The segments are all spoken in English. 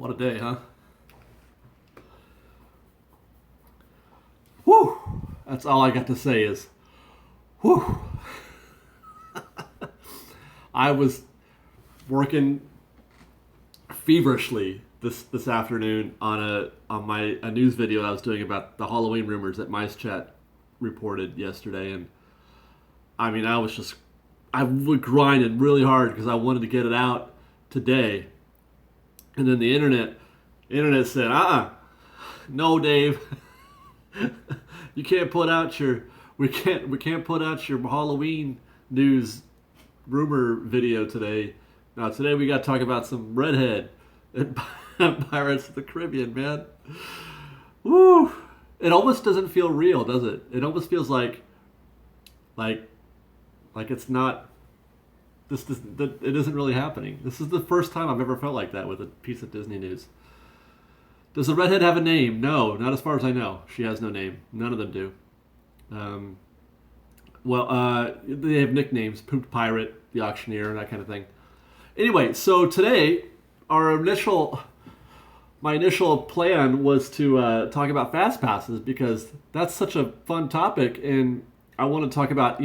What a day, huh? Whew! That's all I got to say is, whew! I was working feverishly this afternoon on a news video I was doing about the Halloween rumors that Mice Chat reported yesterday, and I mean I was grinding really hard because I wanted to get it out today, and then the internet said, no, Dave, you can't put out we can't put out your Halloween news rumor video today. Now today we got to talk about some Redhead and Pirates of the Caribbean, man. Woo! It almost doesn't feel real, does it? It almost feels like it's not. It isn't really happening. This is the first time I've ever felt like that with a piece of Disney news. Does the Redhead have a name? No, not as far as I know. She has no name. None of them do. They have nicknames: Pooped Pirate, the Auctioneer, that kind of thing. Anyway, so today, my initial plan was to talk about Fastpasses because that's such a fun topic, and I want to talk about,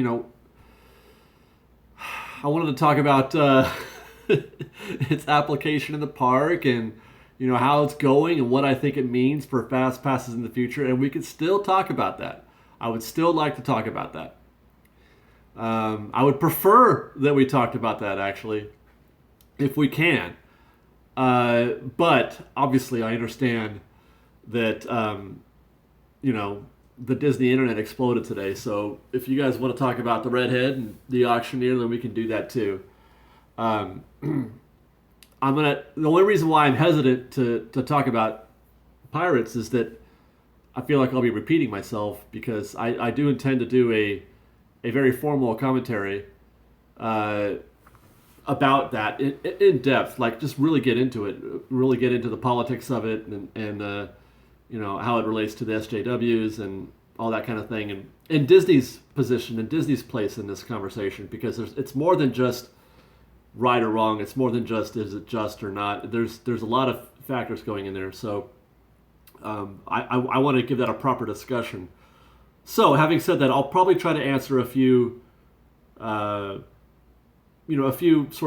its application in the park and, how it's going and what I think it means for Fastpasses in the future, and we could still talk about that. I would still like to talk about that. I would prefer that we talked about that, actually, if we can. But obviously I understand that, the Disney internet exploded today. So if you guys want to talk about the Redhead and the Auctioneer, then we can do that too. The only reason why I'm hesitant to talk about pirates is that I feel like I'll be repeating myself because I do intend to do a very formal commentary, about that in depth, like just really get into it, really get into the politics of it, and how it relates to the SJWs and all that kind of thing, and Disney's position and Disney's place in this conversation, because it's more than just right or wrong. It's more than just is it just or not. There's a lot of factors going in there. So I want to give that a proper discussion. So having said that, I'll probably try to answer a few sort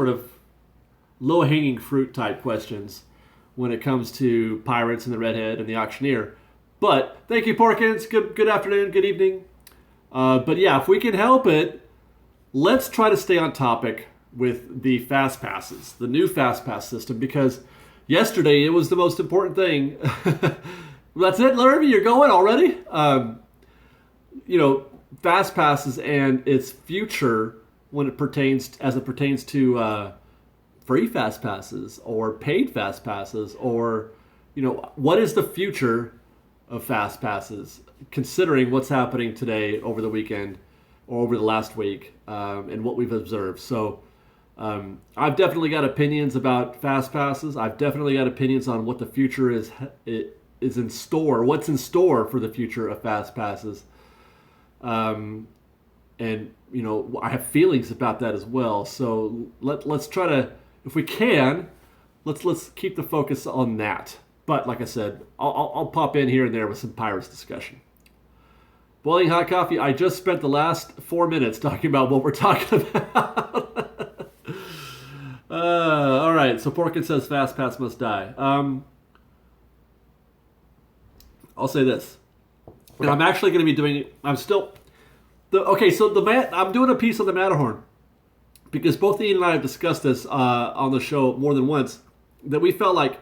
of low-hanging fruit type questions when it comes to Pirates and the Redhead and the Auctioneer. But thank you, Porkins. Good afternoon, good evening. But yeah, if we can help it, let's try to stay on topic with the Fastpasses, the new Fastpass system, because yesterday it was the most important thing. That's it, Larry? You're going already? Fastpasses and its future when it pertains to free fast passes or paid fast passes, or what is the future of fast passes, considering what's happening today, over the weekend, or over the last week, and what we've observed. So I've definitely got opinions about fast passes. I've definitely got opinions on what the future is in store, what's in store for the future of fast passes. And I have feelings about that as well. So let's try to, if we can, let's keep the focus on that. But like I said, I'll pop in here and there with some Pirates discussion. Boiling hot coffee. I just spent the last 4 minutes talking about what we're talking about. All right. So Porkin says Fastpass must die. I'll say this, and I'm actually going to be doing. I'm doing a piece on the Matterhorn because both Ian and I have discussed this on the show more than once, that we felt like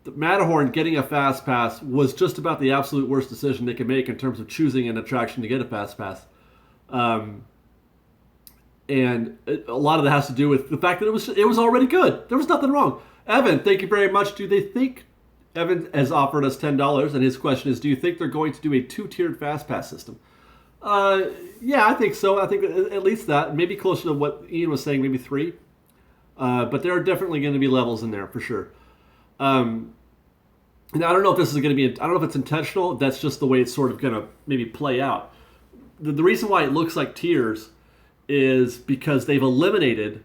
the Matterhorn getting a fast pass was just about the absolute worst decision they could make in terms of choosing an attraction to get a fast pass. And a lot of that has to do with the fact that it was already good. There was nothing wrong. Evan, thank you very much. Evan has offered us $10, and his question is, do you think they're going to do a 2-tiered fast pass system? Yeah, I think so. I think at least that, maybe closer to what Ian was saying, maybe 3. But there are definitely going to be levels in there for sure. And I don't know if this is going to be, I don't know if it's intentional. That's just the way it's sort of going to maybe play out. The reason why it looks like tiers is because they've eliminated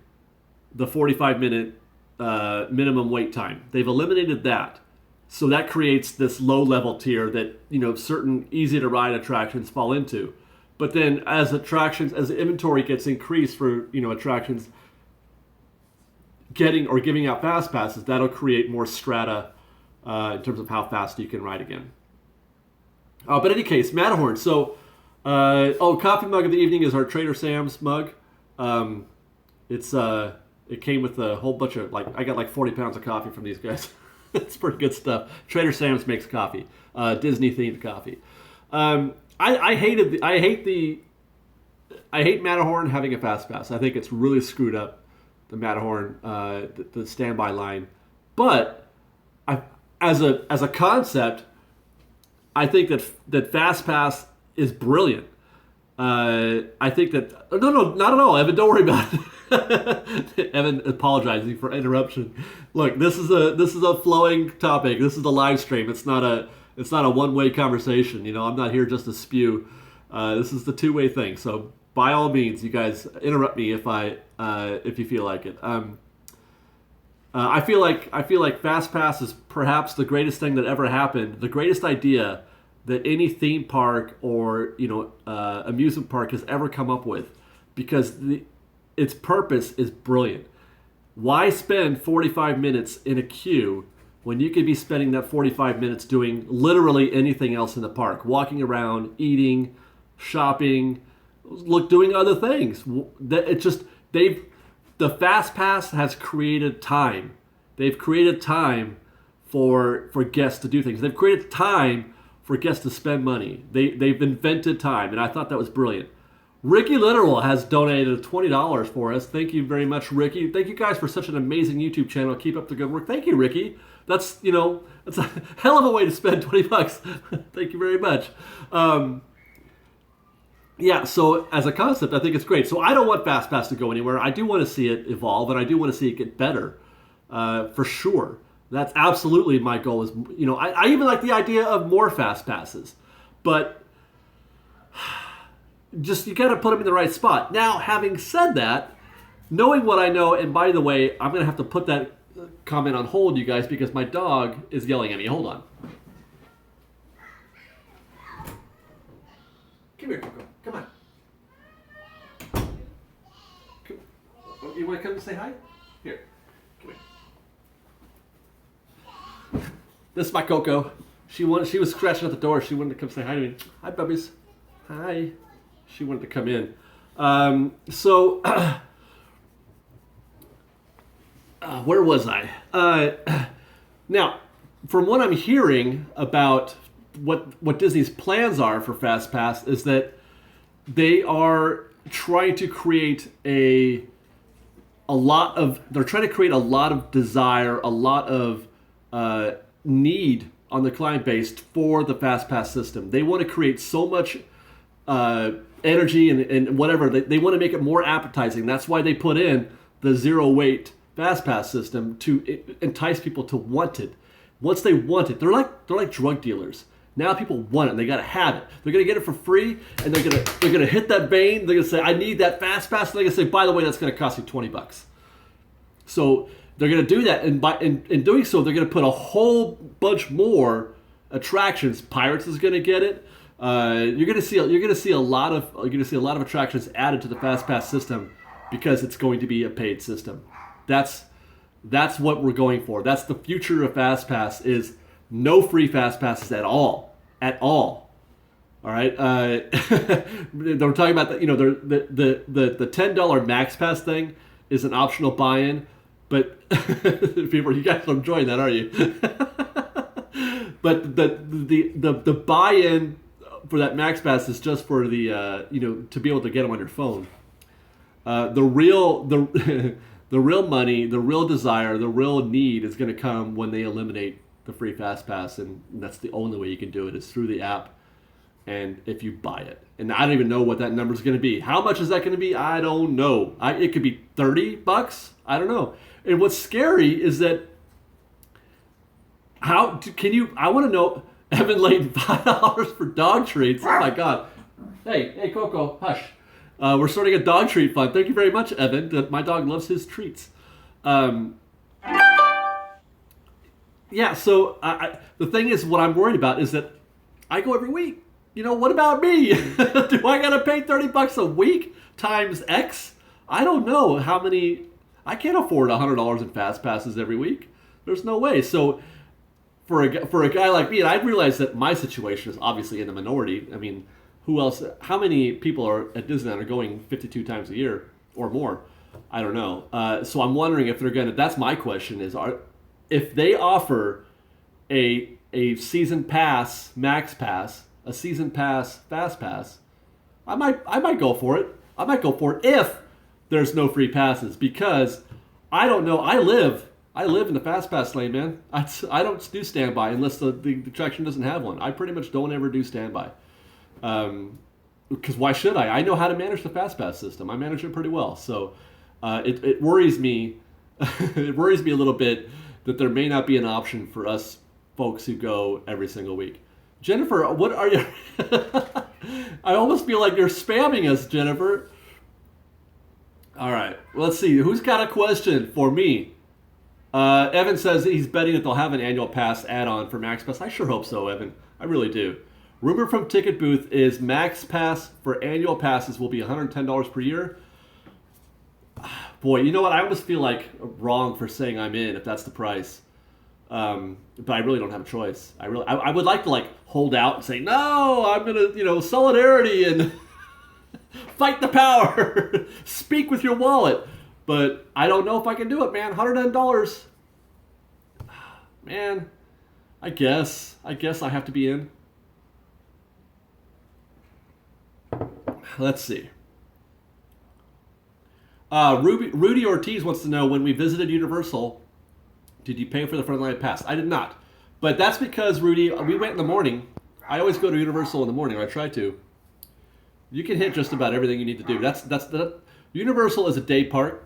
the 45-minute minimum wait time. They've eliminated that. So that creates this low-level tier that, certain easy-to-ride attractions fall into. But then as the inventory gets increased for, attractions getting or giving out fast passes, that'll create more strata in terms of how fast you can ride again. But in any case, Matterhorn. So, coffee mug of the evening is our Trader Sam's mug. It came with a whole bunch of, I got 40 pounds of coffee from these guys. It's pretty good stuff. Trader Sam's makes coffee, Disney themed coffee. I hate Matterhorn having a fast pass. I think it's really screwed up the Matterhorn, the standby line. But as a concept, I think that fast pass is brilliant. I think that no, not at all, Evan. Don't worry about it. Evan apologizing for interruption. Look, this is a flowing topic. This is a live stream. It's not a one-way conversation. I'm not here just to spew. This is the two-way thing. So by all means, you guys interrupt me if you feel like it. I feel like Fast Pass is perhaps the greatest thing that ever happened. The greatest idea that any theme park or amusement park has ever come up with, because its purpose is brilliant. Why spend 45 minutes in a queue when you could be spending that 45 minutes doing literally anything else in the park? Walking around, eating, shopping, doing other things. The Fast Pass has created time. They've created time for guests to do things. They've created time for guests to spend money. They've invented time, and I thought that was brilliant. Ricky Literal has donated $20 for us. Thank you very much, Ricky. Thank you guys for such an amazing YouTube channel. Keep up the good work. Thank you, Ricky. That's a hell of a way to spend $20. Thank you very much. So as a concept, I think it's great. So I don't want Fast Pass to go anywhere. I do want to see it evolve, and I do want to see it get better, for sure. That's absolutely my goal. Is I even like the idea of more Fast Passes, but just you got to put them in the right spot. Now, having said that, knowing what I know, and by the way, I'm going to have to put that comment on hold, you guys, because my dog is yelling at me. Hold on. Come here, Coco. Come on. You want to come and say hi? Here. Come here. This is my Coco. She was scratching at the door. She wanted to come say hi to me. Hi, puppies. Hi. She wanted to come in. Where was I? Now, from what I'm hearing about what Disney's plans are for Fast Pass is that they are trying to create a lot of desire, a lot of need on the client base for the Fast Pass system. They want to create so much energy and whatever. They want to make it more appetizing. That's why they put in the zero wait Fast Pass system to entice people to want it. Once they want it, they're like drug dealers. Now people want it, and they gotta have it. They're gonna get it for free, and they're gonna hit that vein. They're gonna say, "I need that Fast Pass." And they're gonna say, "By the way, that's gonna cost you $20." So they're gonna do that, and in doing so, they're gonna put a whole bunch more attractions. Pirates is gonna get it. You're gonna see a lot of attractions added to the Fast Pass system because it's going to be a paid system. That's what we're going for. That's the future of Fast Pass, is no free Fast Passes at all. All right. They're talking about the the $10 Max Pass thing is an optional buy-in, but people, you guys are enjoying that, are you? But the buy-in for that Max Pass is just for the to be able to get them on your phone. The real money, the real desire, the real need is going to come when they eliminate the free Fast Pass, and that's the only way you can do it is through the app, and if you buy it. And I don't even know what that number is going to be. How much is that going to be? I don't know. It could be $30. I don't know. And what's scary is that I want to know, Evan Layton, $5 for dog treats. Oh my God. Hey, Coco, hush. We're starting a dog treat fund. Thank you very much, Evan. My dog loves his treats. Yeah, so the thing is, what I'm worried about is that I go every week. What about me? Do I gotta pay $30 a week times X? I don't know how many. I can't afford $100 in fast passes every week. There's no way. So for a guy like me, and I realize that my situation is obviously in the minority. I mean, who else? How many people are at Disneyland are going 52 times a year or more? I don't know. So I'm wondering if they're gonna. That's my question: if they offer a season pass, max pass, a season pass, fast pass, I might go for it. I might go for it if there's no free passes, because I don't know. I live in the fast pass lane, man. I don't do standby unless the attraction doesn't have one. I pretty much don't ever do standby. Because why should I? I know how to manage the fast pass system. I manage it pretty well. So it worries me. It worries me a little bit that there may not be an option for us folks who go every single week. Jennifer, what are you? I almost feel like you're spamming us, Jennifer. All right, let's see. Who's got a question for me? Evan says he's betting that they'll have an annual pass add-on for Max Pass. I sure hope so, Evan. I really do. Rumor from Ticket Booth is Max Pass for annual passes will be $110 per year. Boy, you know what? I almost feel like wrong for saying I'm in if that's the price. But I really don't have a choice. I would like to hold out and say, no, I'm gonna, solidarity and fight the power. Speak with your wallet. But I don't know if I can do it, man. $110. Man, I guess I have to be in. Let's see. Rudy Ortiz wants to know, when we visited Universal, did you pay for the frontline pass? I did not. But that's because, Rudy, we went in the morning. I always go to Universal in the morning, or I try to. You can hit just about everything you need to do. Universal is a day park.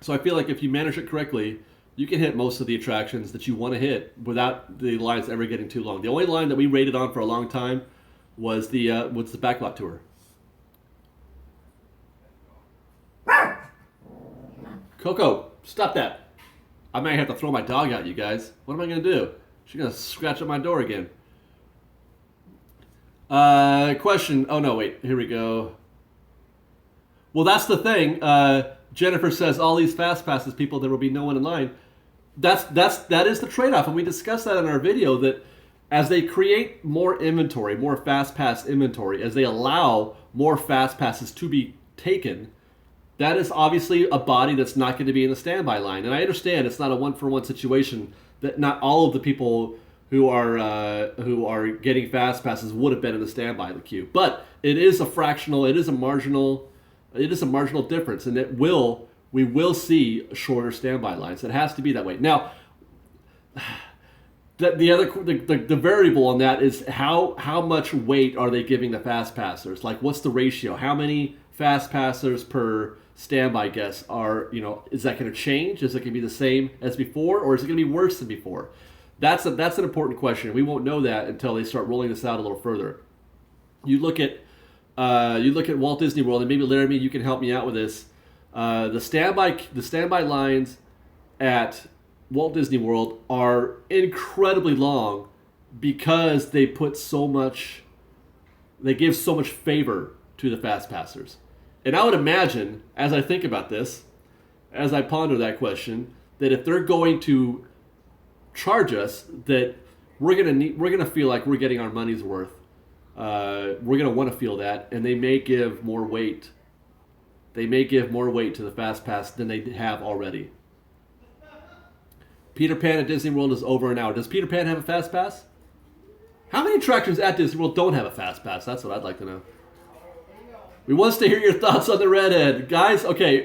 So I feel like if you manage it correctly, you can hit most of the attractions that you want to hit without the lines ever getting too long. The only line that we rated on for a long time was the backlot tour. Coco, stop that. I might have to throw my dog out, you guys. What am I going to do? She's going to scratch at my door again. Question. Oh, no, wait. Here we go. Well, that's the thing. Jennifer says all these fast passes people, there will be no one in line. That is the trade-off, and we discussed that in our video, that as they create more inventory, more fast pass inventory, as they allow more fast passes to be taken, that is obviously a body that's not going to be in the standby line. And I understand it's not a one-for-one situation, that not all of the people who are getting fast passes would have been in the standby queue, but it is a marginal difference, and we will see shorter standby lines. It has to be that way. Now, the variable on that is how much weight are they giving the fast passers? Like, what's the ratio? How many fast passers per standby guest is that going to change? Is it going to be the same as before, or is it going to be worse than before? That's an important question. We won't know that until they start rolling this out a little further. You look at Walt Disney World, and maybe Laramie, you can help me out with this. The standby lines at Walt Disney World are incredibly long because they give so much favor to the fast passers. And I would imagine, as I think about this, as I ponder that question, that if they're going to charge us, that we're gonna feel like we're getting our money's worth. We're going to want to feel that, and they may give more weight. They may give more weight to the Fast Pass than they have already. Peter Pan at Disney World is over an hour. Does Peter Pan have a Fast Pass? How many attractions at Disney World don't have a Fast Pass? That's what I'd like to know. We want to hear your thoughts on the Redhead. Guys, okay.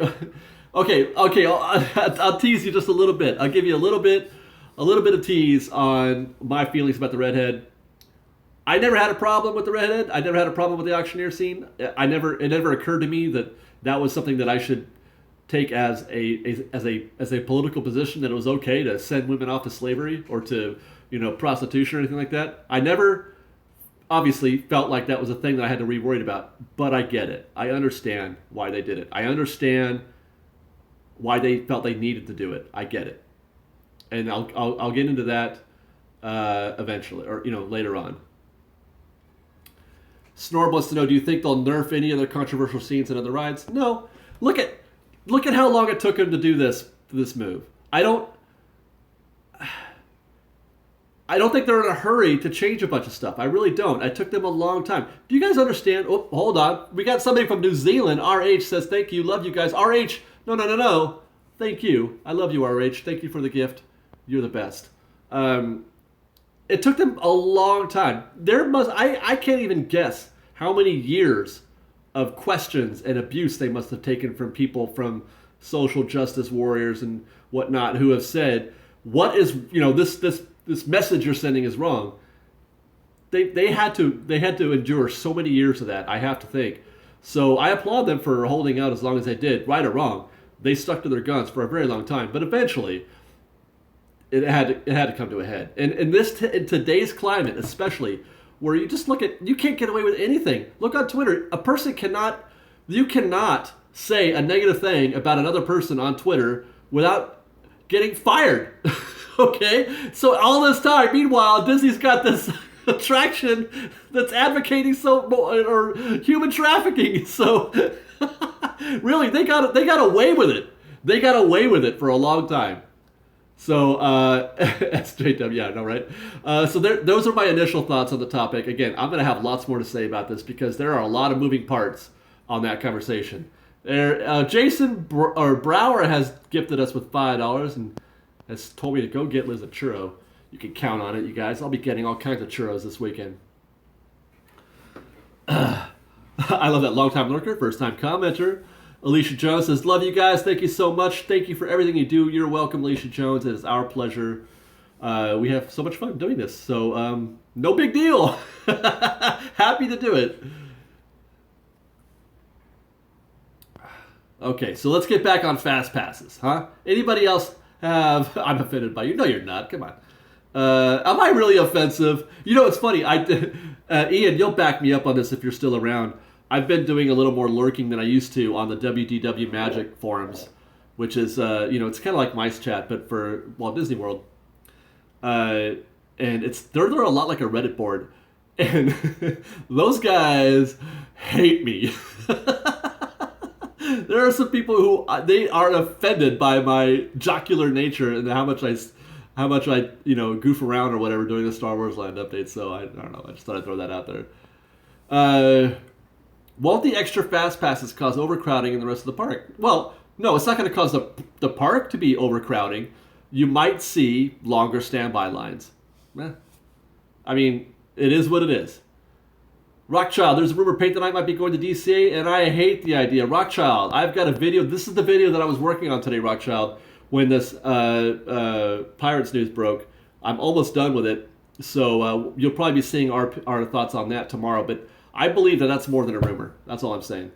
I'll tease you just a little bit. I'll give you a little bit of tease on my feelings about the Redhead. I never had a problem with the Redhead. I never had a problem with the auctioneer scene. It never occurred to me that was something that I should take as a political position, that it was okay to send women off to slavery or to prostitution or anything like that. I never obviously felt like that was a thing that I had to be worried about. But I get it. I understand why they did it. I understand why they felt they needed to do it. I get it. and I'll get into that eventually, or later on. Snorb wants to know: do you think they'll nerf any other controversial scenes in other rides? No. Look at how long it took him to do this move. I don't think they're in a hurry to change a bunch of stuff. I really don't. It took them a long time. Do you guys understand? Oh, hold on. We got somebody from New Zealand. RH says, thank you. Love you guys. RH, no. Thank you. I love you, RH. Thank you for the gift. You're the best. It took them a long time. I can't even guess how many years of questions and abuse they must have taken from people from social justice warriors and whatnot who have said, what is, this message you're sending is wrong. They had to endure so many years of that, I have to think. So I applaud them for holding out as long as they did, right or wrong. They stuck to their guns for a very long time, but eventually it had to come to a head. And in today's climate, especially, where you just you can't get away with anything. Look on Twitter. You cannot say a negative thing about another person on Twitter without getting fired. Okay? So all this time, meanwhile, Disney's got this attraction that's advocating or human trafficking. So really, they got away with it. They got away with it for a long time. So, SJW, yeah, no, right? So those are my initial thoughts on the topic. Again, I'm going to have lots more to say about this because there are a lot of moving parts on that conversation. Jason Brower has gifted us with $5 and has told me to go get Liz a churro. You can count on it, you guys. I'll be getting all kinds of churros this weekend. I love that long-time lurker, first-time commenter. Alicia Jones says, love you guys. Thank you so much. Thank you for everything you do. You're welcome, Alicia Jones. It is our pleasure. We have so much fun doing this. So, no big deal. Happy to do it. Okay, so let's get back on fast passes, huh? Anybody else have... I'm offended by you. No, you're not. Come on. Am I really offensive? It's funny. Ian, you'll back me up on this if you're still around. I've been doing a little more lurking than I used to on the WDW Magic forums, which is, it's kind of like Mice Chat, but for Walt Disney World. And they're a lot like a Reddit board. And those guys hate me. There are some people who they are offended by my jocular nature and how much I goof around or whatever during the Star Wars Land update. So I don't know. I just thought I'd throw that out there. Won't the extra fast passes cause overcrowding in the rest of the park? Well, no, it's not going to cause the park to be overcrowding. You might see longer standby lines. I mean, it is what it is. Rockchild, there's a rumor Paint the Night might be going to DCA, and I hate the idea. Rockchild, I've got a video. This is the video that I was working on today, Rockchild, when this Pirates news broke. I'm almost done with it, so you'll probably be seeing our thoughts on that tomorrow. But I believe that's more than a rumor. That's all I'm saying.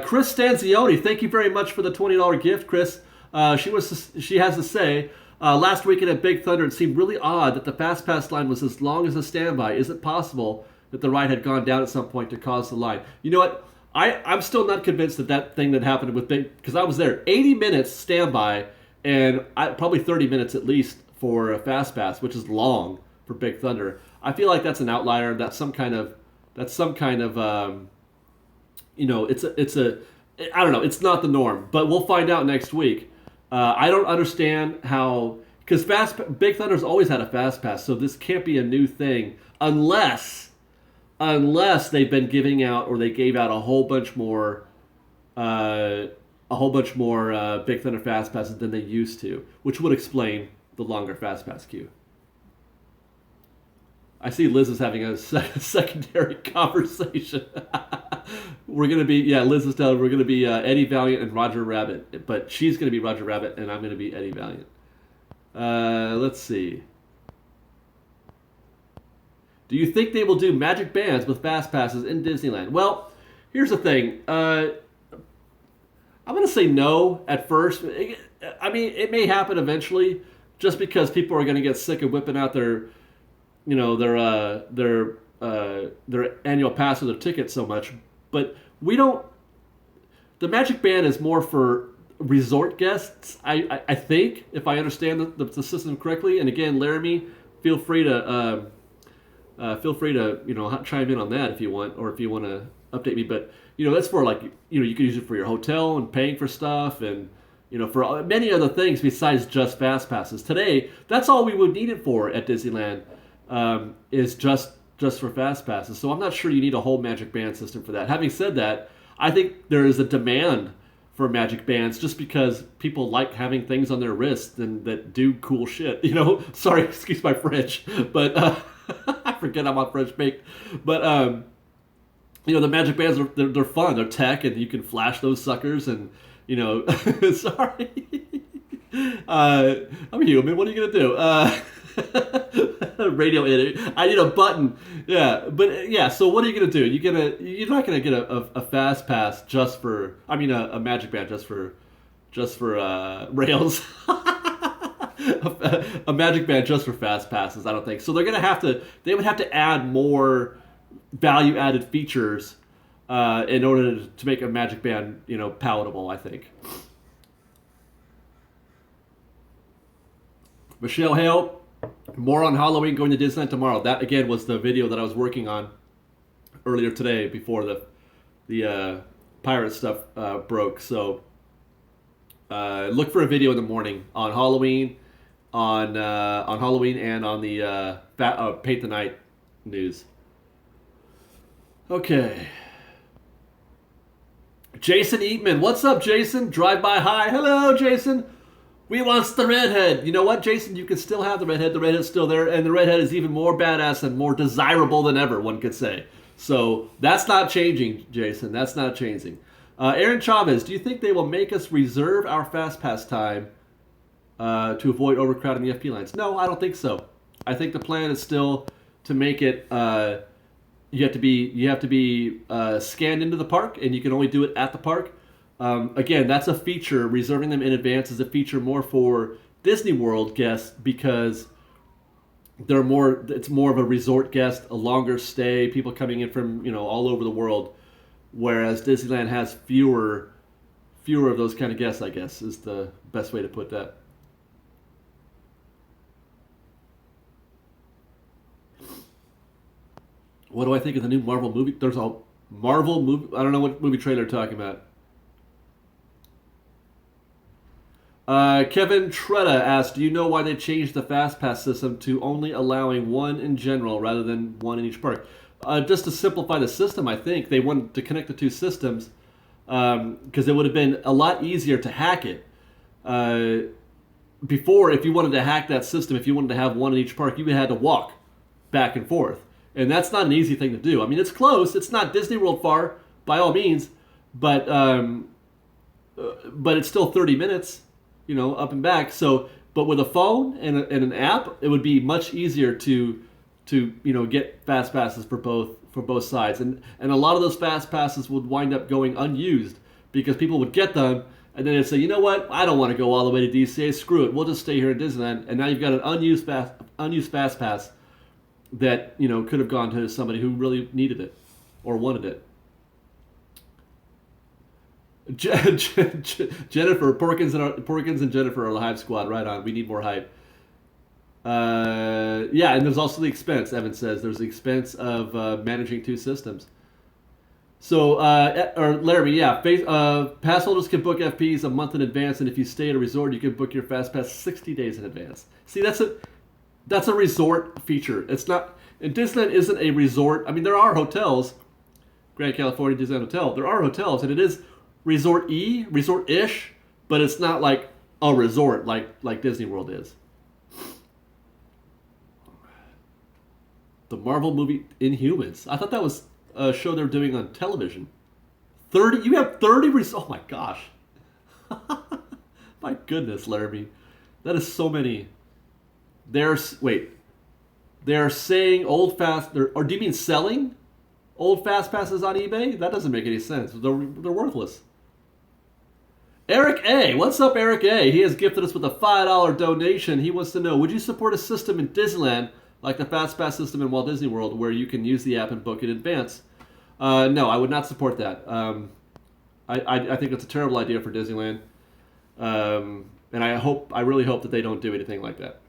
Chris Stanzioni, thank you very much for the $20 gift, Chris. She has to say, last weekend at Big Thunder, it seemed really odd that the Fast Pass line was as long as a standby. Is it possible that the ride had gone down at some point to cause the line? You know what? I'm still not convinced that thing that happened with Big, because I was there. 80 minutes standby, and probably 30 minutes at least for a Fast Pass, which is long for Big Thunder. I feel like that's an outlier. That's some kind of it's I don't know. It's not the norm, but we'll find out next week. I don't understand how, because Big Thunder's always had a Fast Pass, so this can't be a new thing unless they've been giving out, or they gave out a whole bunch more Big Thunder Fast Passes than they used to, which would explain the longer Fast Pass queue. I see Liz is having a secondary conversation. We're going to be, Liz is telling we're going to be Eddie Valiant and Roger Rabbit. But she's going to be Roger Rabbit, and I'm going to be Eddie Valiant. Let's see. Do you think they will do magic bands with Fast Passes in Disneyland? Well, here's the thing. I'm going to say no at first. I mean, it may happen eventually, just because people are going to get sick of whipping out their annual pass or their ticket so much. But we don't. The Magic Band is more for resort guests. I think, if I understand the system correctly, and again, Laramie, feel free to chime in on that if you want, or if you want to update me. But that's for like you could use it for your hotel and paying for stuff, and for many other things besides just fast passes. Today, that's all we would need it for at Disneyland, is just for fast passes. So I'm not sure you need a whole Magic Band system for that. Having said that, I think there is a demand for Magic Bands just because people like having things on their wrists and that do cool shit. Sorry, excuse my French, but I forget I'm on French Baked. But the Magic Bands they're fun. They're tech, and you can flash those suckers. And sorry, I'm a human. What are you gonna do? Radio edit. I need a button. Yeah, but yeah. So what are you gonna do? You're not gonna get a fast pass just for. I mean, a Magic Band just for rails. A Magic Band just for fast passes. I don't think so. They would have to add more value added features in order to make a Magic Band palatable. I think. Michelle Hale. More on Halloween going to Disneyland tomorrow. That again was the video that I was working on earlier today before the pirate stuff broke. So look for a video in the morning on Halloween, on Halloween and on the Paint the Night news. Okay. Jason Eatman, what's up, Jason? Drive by hi. Hello, Jason. We wants the redhead. You know what, Jason? You can still have the redhead. The redhead's still there, and the redhead is even more badass and more desirable than ever, one could say. So that's not changing, Jason. That's not changing. Aaron Chavez, do you think they will make us reserve our fast pass time to avoid overcrowding the FP lines? No, I don't think so. I think the plan is still to make it. You have to be scanned into the park, and you can only do it at the park. Again, that's a feature. Reserving them in advance is a feature more for Disney World guests because it's more of a resort guest, a longer stay, people coming in from all over the world, whereas Disneyland has fewer of those kind of guests, I guess, is the best way to put that. What do I think of the new Marvel movie? There's a Marvel movie. I don't know what movie trailer you're talking about. Kevin Tretta asked, do you know why they changed the FastPass system to only allowing one in general rather than one in each park? Just to simplify the system, I think. They wanted to connect the two systems because it would have been a lot easier to hack it. Before, if you wanted to hack that system, if you wanted to have one in each park, you had to walk back and forth. And that's not an easy thing to do. I mean, it's close. It's not Disney World far, by all means, but it's still 30 minutes. Up and back. So, but with a phone and an app, it would be much easier to get fast passes for both sides. And a lot of those fast passes would wind up going unused because people would get them and then they'd say, you know what, I don't want to go all the way to DCA. Screw it, we'll just stay here in Disneyland. And now you've got an unused fast pass that could have gone to somebody who really needed it or wanted it. Jennifer, Porkins and Jennifer are the hype squad. Right on. We need more hype. Yeah, and there's also the expense. Evan says there's the expense of managing two systems. So, or Larry, yeah, pass holders can book FPs a month in advance, and if you stay at a resort, you can book your fast pass 60 days in advance. See, that's a resort feature. It's not. And Disneyland isn't a resort. I mean, there are hotels, Grand California Disneyland Hotel. There are hotels, and it is resort-ish, but it's not like a resort like Disney World is. The Marvel movie Inhumans. I thought that was a show they're doing on television. 30. You have 30. Oh my gosh. My goodness, Larry. That is so many. They're saying or do you mean selling old fast passes on eBay? That doesn't make any sense. They're worthless. Eric A. What's up, Eric A? He has gifted us with a $5 donation. He wants to know, would you support a system in Disneyland like the FastPass system in Walt Disney World where you can use the app and book in advance? No, I would not support that. I think it's a terrible idea for Disneyland. And I really hope that they don't do anything like that.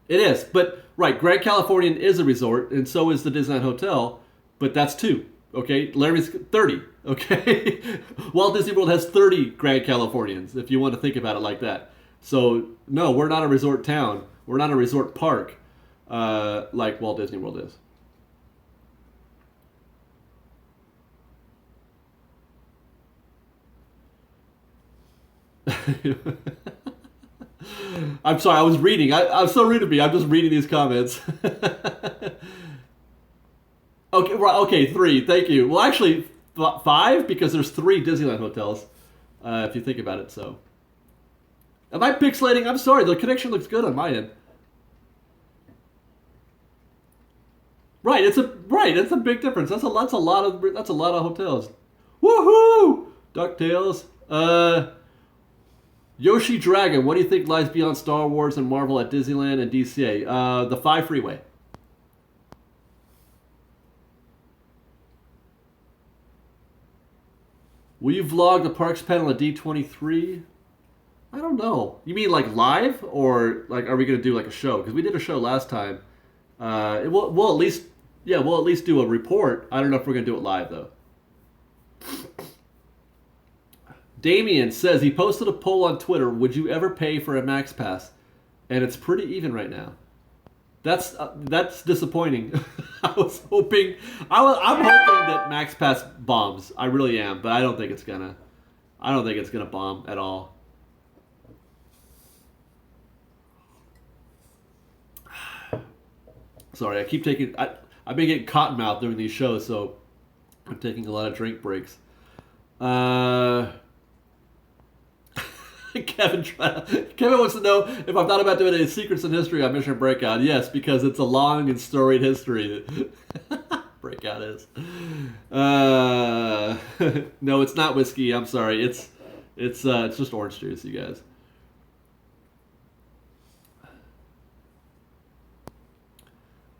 It is, but right, Grand Californian is a resort, and so is the Disneyland Hotel, but that's two. Okay, Larry's 30. Okay, Walt Disney World has 30 Grand Californians, if you want to think about it like that. So no, we're not a resort town. We're not a resort park like Walt Disney World is. I'm sorry, I was reading. I'm so rude to me. I'm just reading these comments. Okay, right. Okay, three. Thank you. Well, actually, five because there's three Disneyland hotels. If you think about it, so. Am I pixelating? I'm sorry. The connection looks good on my end. Right. It's a big difference. That's a lot of hotels. Woohoo! Ducktales. Yoshi Dragon. What do you think lies beyond Star Wars and Marvel at Disneyland and DCA? The 5 freeway. Will you vlog the parks panel at D23? I don't know. You mean like live, or like are we gonna do like a show? Because we did a show last time. We'll at least we'll at least do a report. I don't know if we're gonna do it live though. Damien says he posted a poll on Twitter. Would you ever pay for a Max Pass? And it's pretty even right now. That's disappointing. I'm hoping that Max Pass bombs. I really am, but I don't think it's gonna. I don't think it's gonna bomb at all. Sorry, I've been getting cotton mouth during these shows, so I'm taking a lot of drink breaks. Kevin wants to know if I'm not about doing any secrets in history on Mission Breakout. Yes, because it's a long and storied history that Breakout is. No, it's not whiskey. I'm sorry. It's just orange juice, you guys.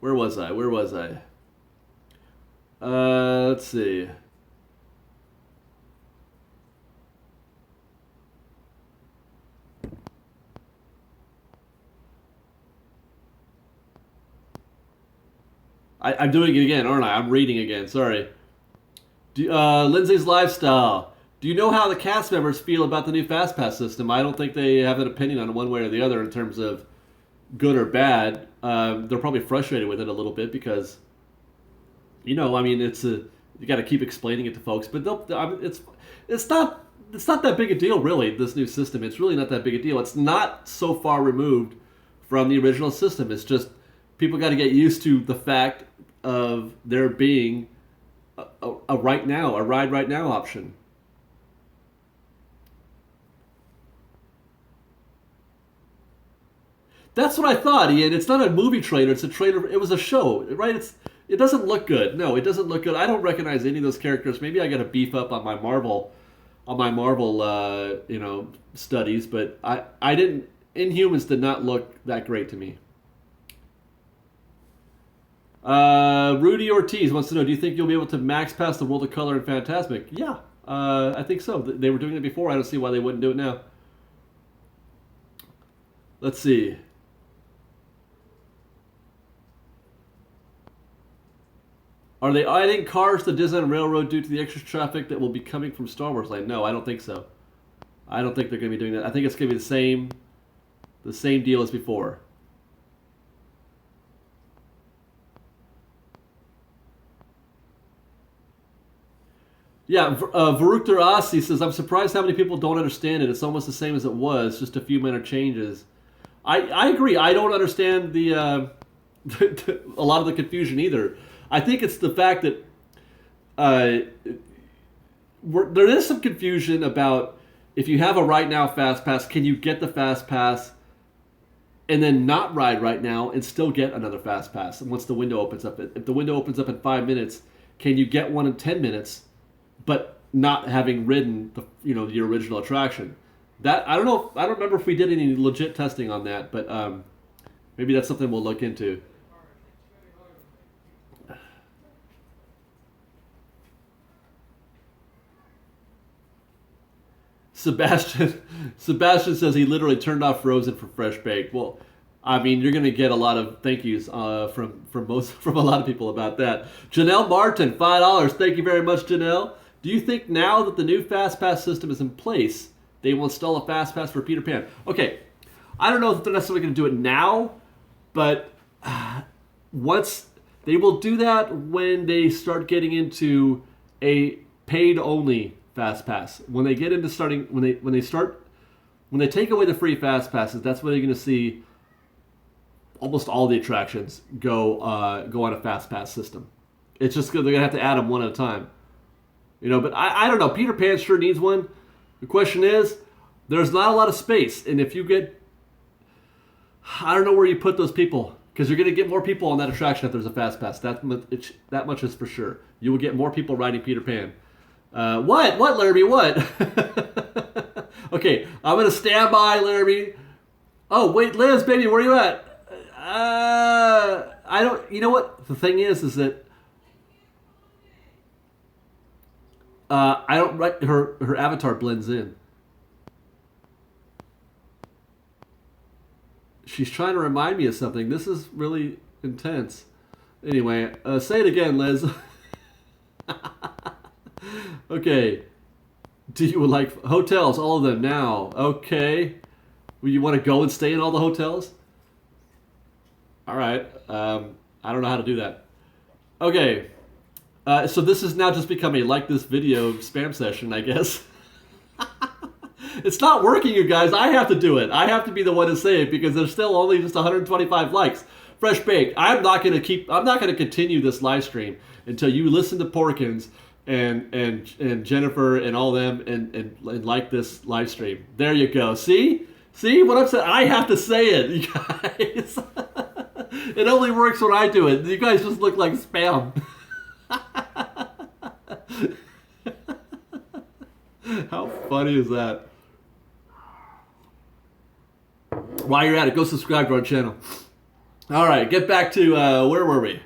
Where was I? Let's see. I'm doing it again, aren't I? I'm reading again. Sorry. Lindsay's lifestyle. Do you know how the cast members feel about the new Fastpass system? I don't think they have an opinion on one way or the other in terms of good or bad. They're probably frustrated with it a little bit because, I mean, you got to keep explaining it to folks. But it's not that big a deal, really. This new system, it's really not that big a deal. It's not so far removed from the original system. It's just people got to get used to the fact of there being a ride right now option. That's what I thought, Ian. It's not a movie trailer. It's a trailer. It was a show, right? It doesn't look good. No, it doesn't look good. I don't recognize any of those characters. Maybe I got to beef up on my Marvel, studies. But I didn't. Inhumans did not look that great to me. Rudy Ortiz wants to know: do you think you'll be able to max pass the World of Color and Fantasmic? Yeah, I think so. They were doing it before. I don't see why they wouldn't do it now. Let's see. Are they adding cars to Disneyland Railroad due to the extra traffic that will be coming from Star Wars Land? No, I don't think so. I don't think they're going to be doing that. I think it's going to be the same deal as before. Yeah, Varuk Durasi says, I'm surprised how many people don't understand it. It's almost the same as it was, just a few minor changes. I agree. I don't understand the a lot of the confusion either. I think it's the fact that there is some confusion about if you have a right now fast pass, can you get the fast pass and then not ride right now and still get another fast pass? And once the window opens up, if the window opens up in 5 minutes, can you get one in 10 minutes, but not having ridden the original attraction? That I don't know. I don't remember if we did any legit testing on that, but maybe that's something we'll look into. Sebastian Sebastian says he literally turned off Frozen for Fresh Baked. Well, I mean, you're going to get a lot of thank yous from a lot of people about that. Janelle Martin, $5. Thank you very much, Janelle. Do you think now that the new FastPass system is in place, they will install a FastPass for Peter Pan? Okay, I don't know if they're necessarily going to do it now, but once they will do that when they start getting into a paid only FastPass. When they get into when they take away the free FastPasses, that's when you're going to see almost all the attractions go on a FastPass system. It's just they're going to have to add them one at a time. But I don't know. Peter Pan sure needs one. The question is, there's not a lot of space, and if you get, I don't know where you put those people, because you're going to get more people on that attraction if there's a FastPass. That much is for sure. You will get more people riding Peter Pan. What, Larry? What? Okay, I'm going to stand by, Larry. Oh, wait, Liz, baby, where are you at? I don't, you know what? The thing is that I don't, her avatar blends in. She's trying to remind me of something. This is really intense. Anyway, say it again, Liz. Okay. Do you like hotels? All of them now. Okay. Well, you want to go and stay in all the hotels? All right. I don't know how to do that. Okay. So this has now just become a like this video spam session, I guess. It's not working, you guys. I have to do it. I have to be the one to say it because there's still only just 125 likes. Fresh Baked. I'm not going to continue this live stream until you listen to Porkins and Jennifer and all them and like this live stream. There you go. See what I'm saying? I have to say it, you guys. It only works when I do it. You guys just look like spam. How funny is that? While you're at it, go subscribe to our channel. All right, get back to where were we?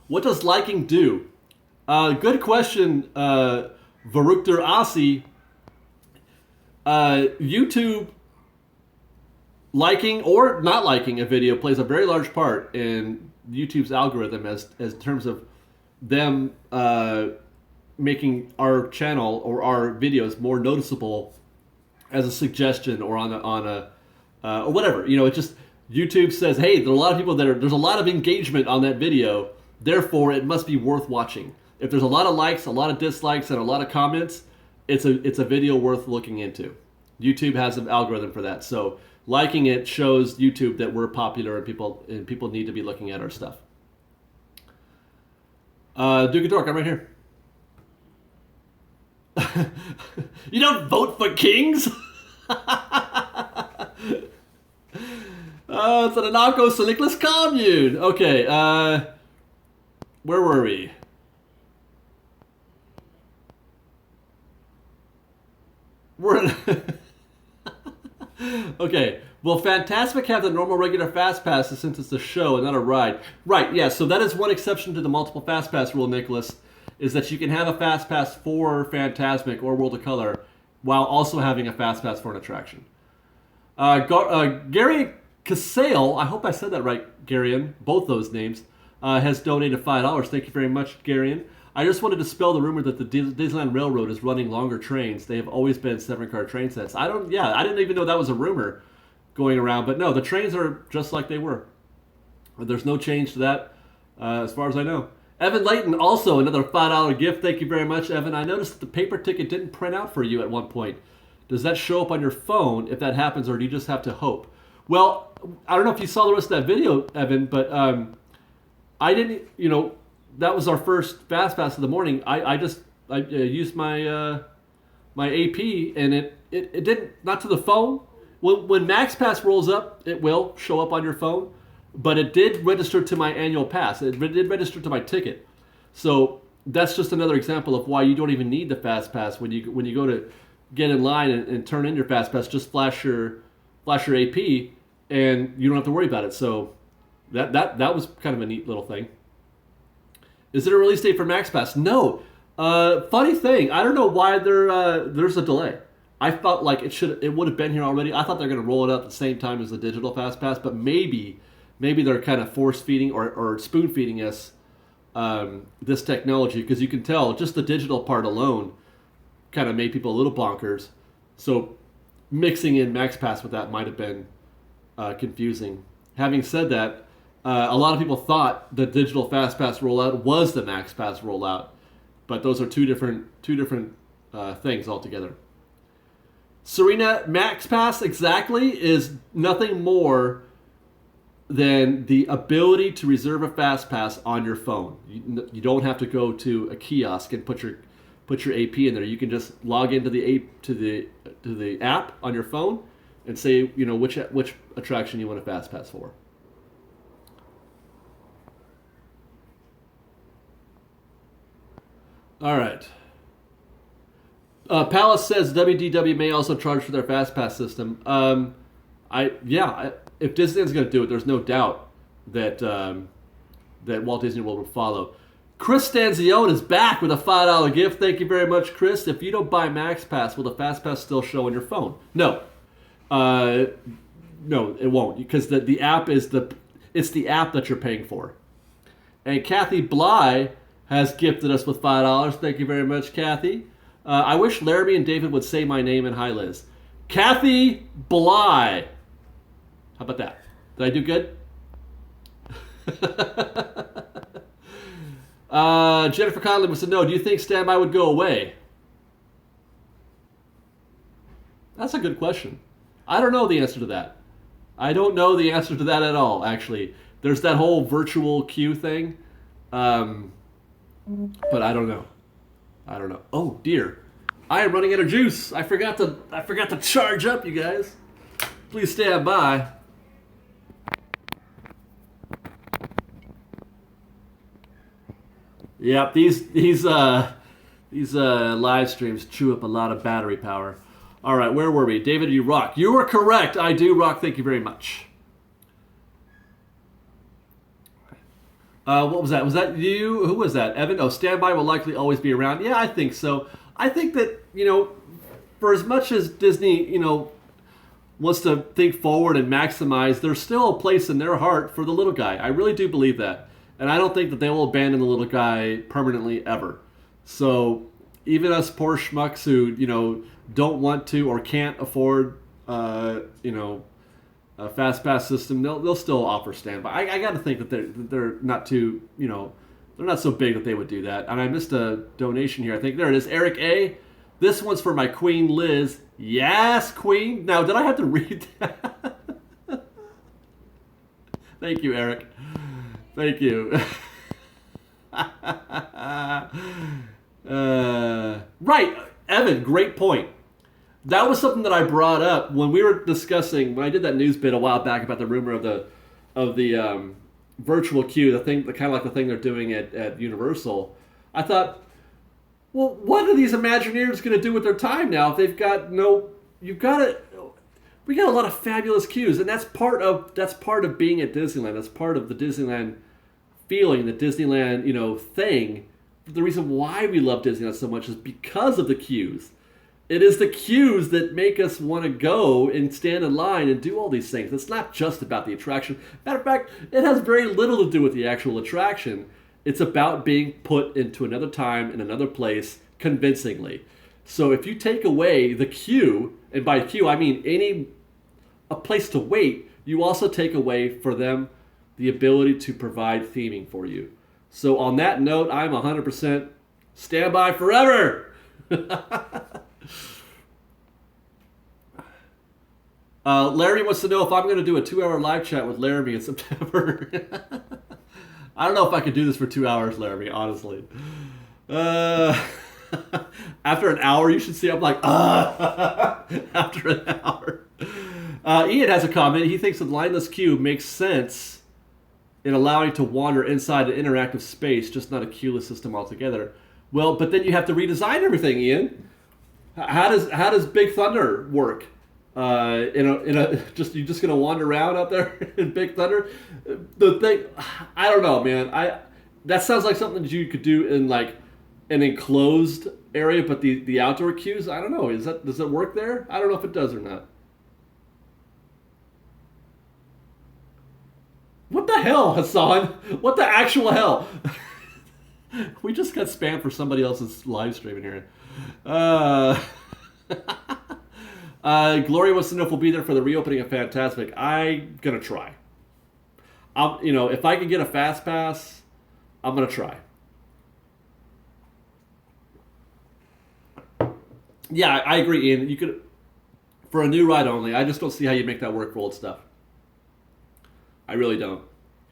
What does liking do? Good question, Varukter Asi. YouTube liking or not liking a video plays a very large part in YouTube's algorithm as terms of them making our channel or our videos more noticeable as a suggestion or on a or whatever. It just YouTube says, hey, there's a lot of people there's a lot of engagement on that video, therefore it must be worth watching. If there's a lot of likes, a lot of dislikes, and a lot of comments, it's a video worth looking into. YouTube has an algorithm for that, so liking it shows YouTube that we're popular and people need to be looking at our stuff. Duke of Dork, I'm right here. You don't vote for kings? It's an anarcho-syndicalist commune. Okay, where were we? Okay, will Fantasmic have the normal regular Fast Passes since it's a show and not a ride? Right, yeah, so that is one exception to the multiple Fast Pass rule, Nicholas, is that you can have a Fast Pass for Fantasmic or World of Color while also having a Fast Pass for an attraction. Gary Casale, I hope I said that right, Garian, both those names, has donated $5. Thank you very much, Garian. I just wanted to spell the rumor that the Disneyland Railroad is running longer trains. They have always been 7-car train sets. I didn't even know that was a rumor going around. But no, the trains are just like they were. There's no change to that as far as I know. Evan Layton, also another $5 gift. Thank you very much, Evan. I noticed that the paper ticket didn't print out for you at one point. Does that show up on your phone if that happens, or do you just have to hope? Well, I don't know if you saw the rest of that video, Evan, but I didn't, that was our first Fast Pass of the morning. I used my my AP, and it didn't, not to the phone. When Max Pass rolls up, it will show up on your phone, but it did register to my annual pass. It did register to my ticket. So that's just another example of why you don't even need the Fast Pass when you go to get in line and turn in your Fast Pass. Just flash your AP, and you don't have to worry about it. So that was kind of a neat little thing. Is there a release date for MaxPass? No. Funny thing, I don't know why there's a delay. I felt like it would have been here already. I thought they're going to roll it out at the same time as the digital FastPass, but maybe they're kind of force feeding or spoon feeding us this technology, because you can tell just the digital part alone kind of made people a little bonkers. So mixing in MaxPass with that might have been confusing. Having said that, a lot of people thought the digital FastPass rollout was the MaxPass rollout, but those are two different things altogether. Serena, MaxPass exactly is nothing more than the ability to reserve a FastPass on your phone. You don't have to go to a kiosk and put your AP in there. You can just log into the app on your phone and say which attraction you want a FastPass for. All right. Palace says WDW may also charge for their FastPass system. If Disneyland's going to do it, there's no doubt that Walt Disney World will follow. Chris Stanzione is back with a $5 gift. Thank you very much, Chris. If you don't buy MaxPass, will the FastPass still show on your phone? No. No, it won't, because the app is it's the app that you're paying for. And Kathy Bly has gifted us with $5. Thank you very much, Kathy. I wish Laramie and David would say my name, and hi, Liz. Kathy Bly. How about that? Did I do good? Jennifer Conley wants to know, do you think standby would go away? That's a good question. I don't know the answer to that. I don't know the answer to that at all, actually. There's that whole virtual queue thing. But I don't know. Oh dear. I am running out of juice. I forgot to charge up, you guys. Please stand by. Yep, these live streams chew up a lot of battery power. All right, where were we? David, you rock. You were correct. I do rock. Thank you very much. What was that? Was that you? Who was that? Evan? Oh, standby will likely always be around. Yeah, I think so. I think that, for as much as Disney, wants to think forward and maximize, there's still a place in their heart for the little guy. I really do believe that. And I don't think that they will abandon the little guy permanently ever. So even us poor schmucks who, don't want to or can't afford, a FastPass system, they'll still offer standby. I got to think that they're not too, they're not so big that they would do that. And I missed a donation here. I think there it is. Eric A. This one's for my queen, Liz. Yes, queen. Now, did I have to read that? Thank you, Eric. Thank you. Right, Evan, great point. That was something that I brought up when we were discussing, when I did that news bit a while back about the rumor of the virtual queue, the kind of like the thing they're doing at Universal. I thought, well, what are these Imagineers going to do with their time now if they've got we got a lot of fabulous queues, and that's part of being at Disneyland. That's part of the Disneyland feeling, the Disneyland, thing. The reason why we love Disneyland so much is because of the queues. It is the queues that make us want to go and stand in line and do all these things. It's not just about the attraction. Matter of fact, it has very little to do with the actual attraction. It's about being put into another time in another place convincingly. So if you take away the queue, and by queue I mean a place to wait, you also take away for them the ability to provide theming for you. So on that note, I'm 100% standby forever. Larry wants to know if I'm going to do a 2-hour live chat with Laramie in September. I don't know if I could do this for 2 hours, Laramie, honestly. After an hour, you should see I'm like, after an hour. Ian has a comment. He thinks the lineless queue makes sense in allowing to wander inside an interactive space, just not a queueless system altogether. Well, but then you have to redesign everything, Ian. How does Big Thunder work? You're just gonna wander around out there in Big Thunder? The thing, I don't know, man. That sounds like something that you could do in like an enclosed area, but the outdoor queues, I don't know. Does it work there? I don't know if it does or not. What the hell, Hassan? What the actual hell? We just got spam for somebody else's live stream in here. Uh, Gloria wants to know if we'll be there for the reopening of Fantasmic. I'm gonna try. If I can get a fast pass, I'm gonna try. Yeah, I agree, Ian. You could for a new ride only. I just don't see how you make that work for old stuff. I really don't.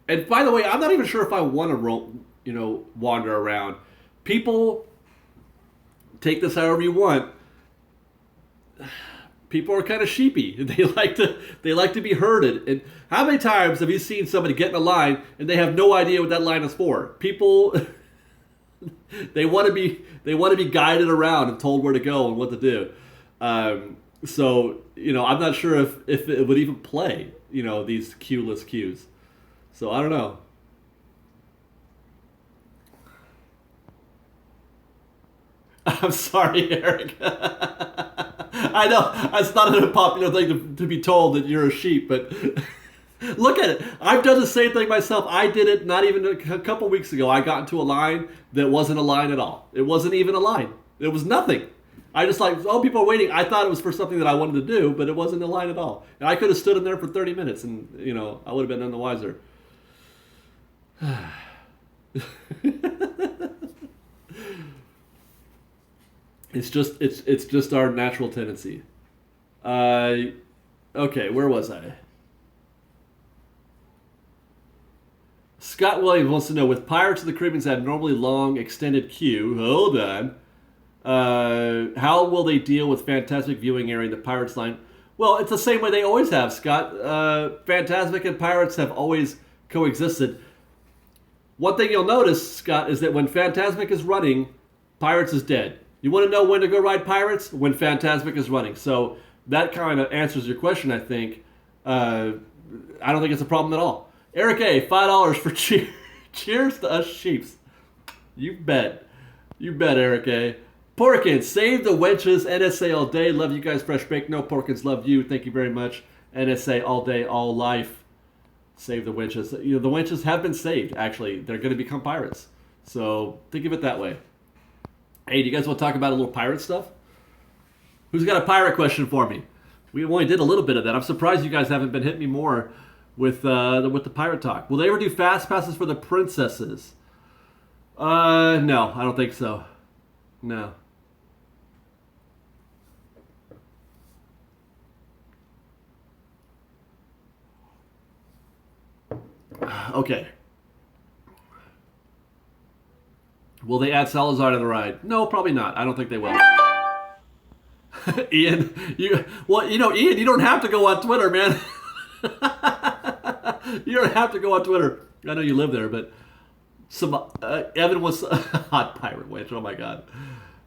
And by the way, I'm not even sure if I want to, wander around. People take this however you want. People are kind of sheepy. They like to be herded. And how many times have you seen somebody get in a line and they have no idea what that line is for? People they want to be guided around and told where to go and what to do. So I'm not sure if it would even play. These queueless queues. So I don't know. I'm sorry, Eric. I know it's not a popular thing to be told that you're a sheep, but look at it. I've done the same thing myself. I did it not even a couple weeks ago. I got into a line that wasn't a line at all. It wasn't even a line. It was nothing. I just people are waiting. I thought it was for something that I wanted to do, but it wasn't a line at all. And I could have stood in there for 30 minutes and, I would have been none the wiser. It's just our natural tendency. Okay, where was I? Scott Williams wants to know, with Pirates of the Caribbean have normally long extended queue, hold on. How will they deal with Fantasmic viewing area in the Pirates line? Well, it's the same way they always have, Scott. Fantasmic and Pirates have always coexisted. One thing you'll notice, Scott, is that when Fantasmic is running, Pirates is dead. You want to know when to go ride Pirates? When Fantasmic is running. So that kind of answers your question, I think. I don't think it's a problem at all. Eric A., $5 for cheers to us sheeps. You bet. You bet, Eric A. Porkins, save the wenches. NSA all day. Love you guys, Fresh Baked. No, Porkins, love you. Thank you very much. NSA all day, all life. Save the wenches. The wenches have been saved, actually. They're going to become pirates. So think of it that way. Hey, do you guys want to talk about a little pirate stuff? Who's got a pirate question for me? We only did a little bit of that. I'm surprised you guys haven't been hitting me more with the pirate talk. Will they ever do fast passes for the princesses? No, I don't think so. No. Okay. Will they add Salazar to the ride? No, probably not. I don't think they will. Ian, Ian, you don't have to go on Twitter, man. You don't have to go on Twitter. I know you live there, but Evan was a hot pirate wench. Oh my god.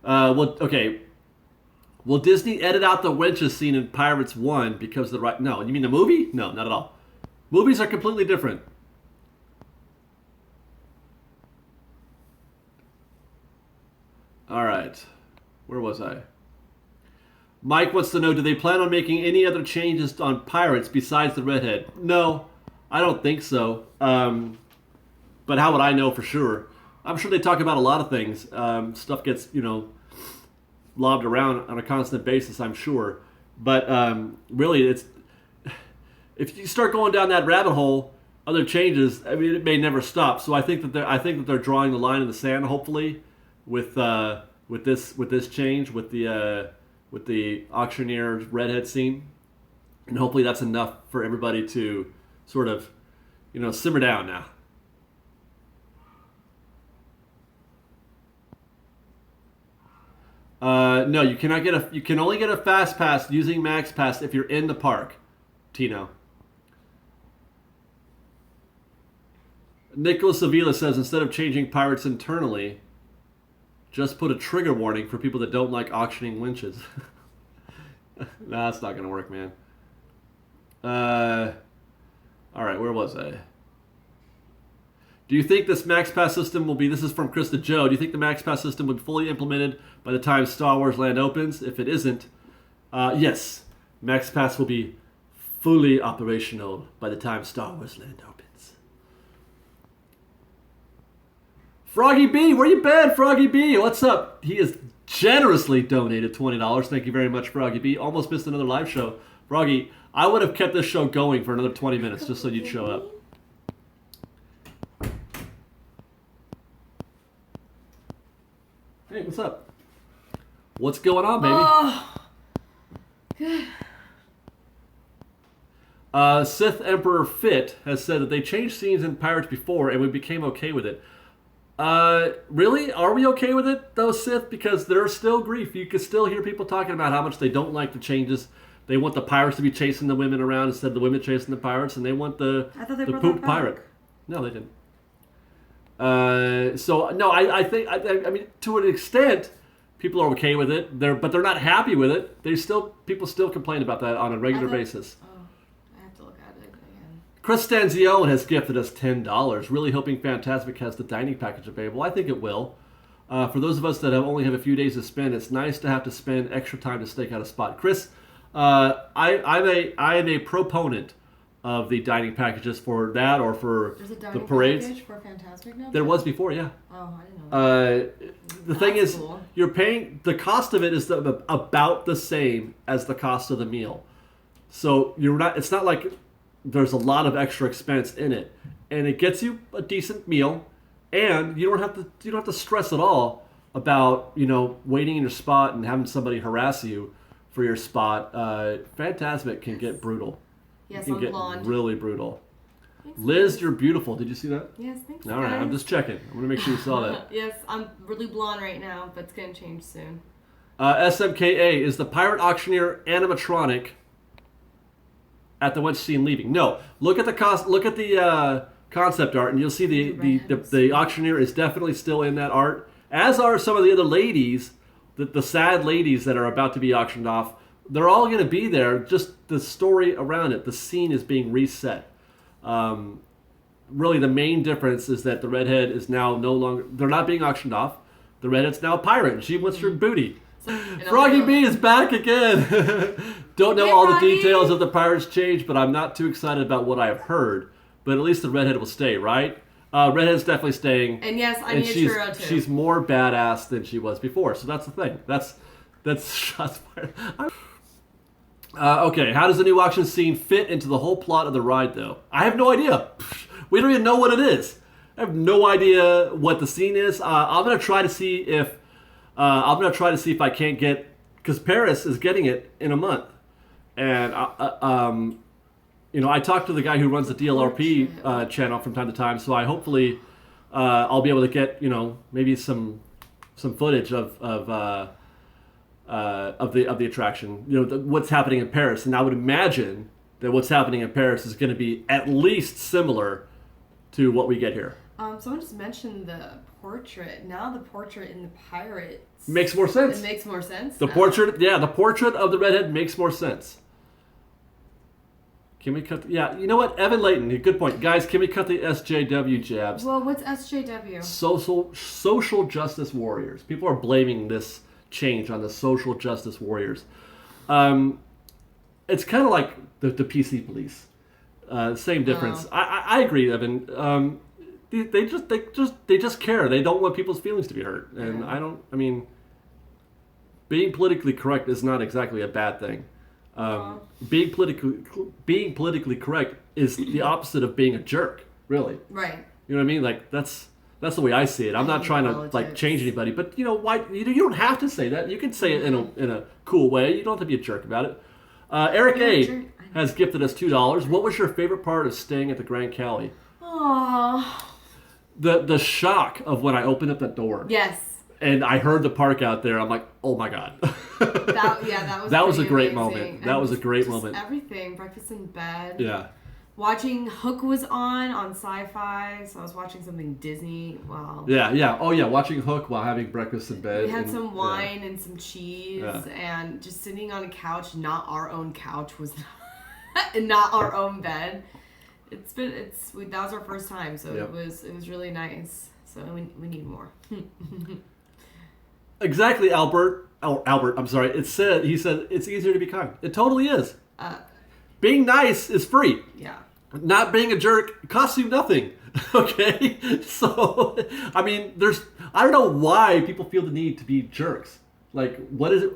Okay. Will Disney edit out the wenches scene in Pirates 1 because the right? No, you mean the movie? No, not at all. Movies are completely different. All right. Where was I? Mike wants to know, do they plan on making any other changes on Pirates besides the redhead? No, I don't think so. But how would I know for sure? I'm sure they talk about a lot of things. Stuff gets, lobbed around on a constant basis, I'm sure. But really, if you start going down that rabbit hole, other changes, I mean, it may never stop. So I think that they're drawing the line in the sand, hopefully, with this change, with the auctioneer redhead scene, and hopefully that's enough for everybody to sort of, simmer down now. No, you cannot get you can only get a fast pass using Max Pass if you're in the park, Tino. Nicholas Avila says, instead of changing Pirates internally, just put a trigger warning for people that don't like auctioning winches. Nah, that's not going to work, man. All right, where was I? Do you think this Max Pass system will be, this is from Krista Joe, do you think the Max Pass system will be fully implemented by the time Star Wars Land opens? If it isn't, yes, Max Pass will be fully operational by the time Star Wars Land opens. Froggy B, where you been, Froggy B? What's up? He has generously donated $20. Thank you very much, Froggy B. Almost missed another live show. Froggy, I would have kept this show going for another 20 minutes just so you'd show up. Hey, what's up? What's going on, baby? Good. Sith Emperor Fit has said that they changed scenes in Pirates before and we became okay with it. Really? Are we okay with it, though, Sith? Because there's still grief. You can still hear people talking about how much they don't like the changes. They want the pirates to be chasing the women around instead of the women chasing the pirates, and they want the poop pirate. No, they didn't. So no, I think I mean to an extent, people are okay with it. But they're not happy with it. People still complain about that on a regular basis. Oh, I have to look at it again. Chris Stanzione has gifted us $10. Really hoping Fantasmic has the dining package available. I think it will. For those of us that only have a few days to spend, it's nice to have to spend extra time to stake out a spot. Chris, I am a proponent of the dining packages for that or for the parades. There's a dining package for Fantasmic now? There was before, yeah. Oh, I didn't know that. The thing is, cool. You're paying, the cost of it is about the same as the cost of the meal. So it's not like there's a lot of extra expense in it. And it gets you a decent meal, and you don't have to stress at all about, waiting in your spot and having somebody harass you for your spot. Fantasmic can get brutal. Yes, it can get blonde. really brutal. Thanks, Liz, guys. you're beautiful. Did you see that? Yes, thanks. All right, I'm just checking. I'm going to make sure you saw that. Yes, I'm really blonde right now, but it's going to change soon. SMKA, is the pirate auctioneer animatronic at the wedge scene leaving? No. Look at the concept art, and you'll see the auctioneer is definitely still in that art, as are some of the other ladies, the sad ladies that are about to be auctioned off. They're all going to be there, just the story around it. The scene is being reset. Really, the main difference is that the redhead is now no longer... They're not being auctioned off. The redhead's now a pirate, and she wants her booty. Froggy B is back again. Don't know all the details of the pirates change, but I'm not too excited about what I have heard. But at least the redhead will stay, right? Redhead's definitely staying. And yes, I need a churro too. She's more badass than she was before, so that's the thing. That's shots fired. Okay, how does the new auction scene fit into the whole plot of the ride, though? I have no idea. We don't even know what it is. I have no idea what the scene is. I'm gonna try to see if I can't get, because Paris is getting it in a month, and I talked to the guy who runs the DLRP channel from time to time, so hopefully I'll be able to get maybe some footage of the attraction, what's happening in Paris, and I would imagine that what's happening in Paris is going to be at least similar to what we get here. Someone just mentioned the portrait. Now the portrait in the Pirates makes more sense. It makes more sense. The portrait of the redhead makes more sense. Can we cut? You know what, Evan Layton, good point, guys. Can we cut the SJW jabs? Well, what's SJW? Social justice warriors. People are blaming this change on the social justice warriors. It's kind of like the PC police. Same difference. I agree, Evan. They just care. They don't want people's feelings to be hurt, and yeah. Being politically correct is not exactly a bad thing. Being politically correct is the opposite of being a jerk. Really. Right. You know what I mean? Like that's the way I see it. I'm not trying to change anybody, but why? You don't have to say that. You can say it in a cool way. You don't have to be a jerk about it. Eric A has gifted us $2. What was your favorite part of staying at the Grand Cali? Aww. The shock of when I opened up that door. Yes. And I heard the park out there. I'm like, oh my god. that was a great amazing. moment. That was a great moment. Everything, breakfast in bed. Yeah. Watching Hook was on Sci-Fi, so I was watching something Disney. Wow. Yeah. Oh yeah, watching Hook while having breakfast in bed. We had some wine and some cheese, and just sitting on a couch. Not our own couch, was not our own bed. That was our first time, so it was really nice. So we need more. Exactly, Albert. Oh, Albert. I'm sorry. He said it's easier to be kind. It totally is. Being nice is free. Yeah. Not being a jerk costs you nothing. Okay? So, I mean, I don't know why people feel the need to be jerks. Like, what is it?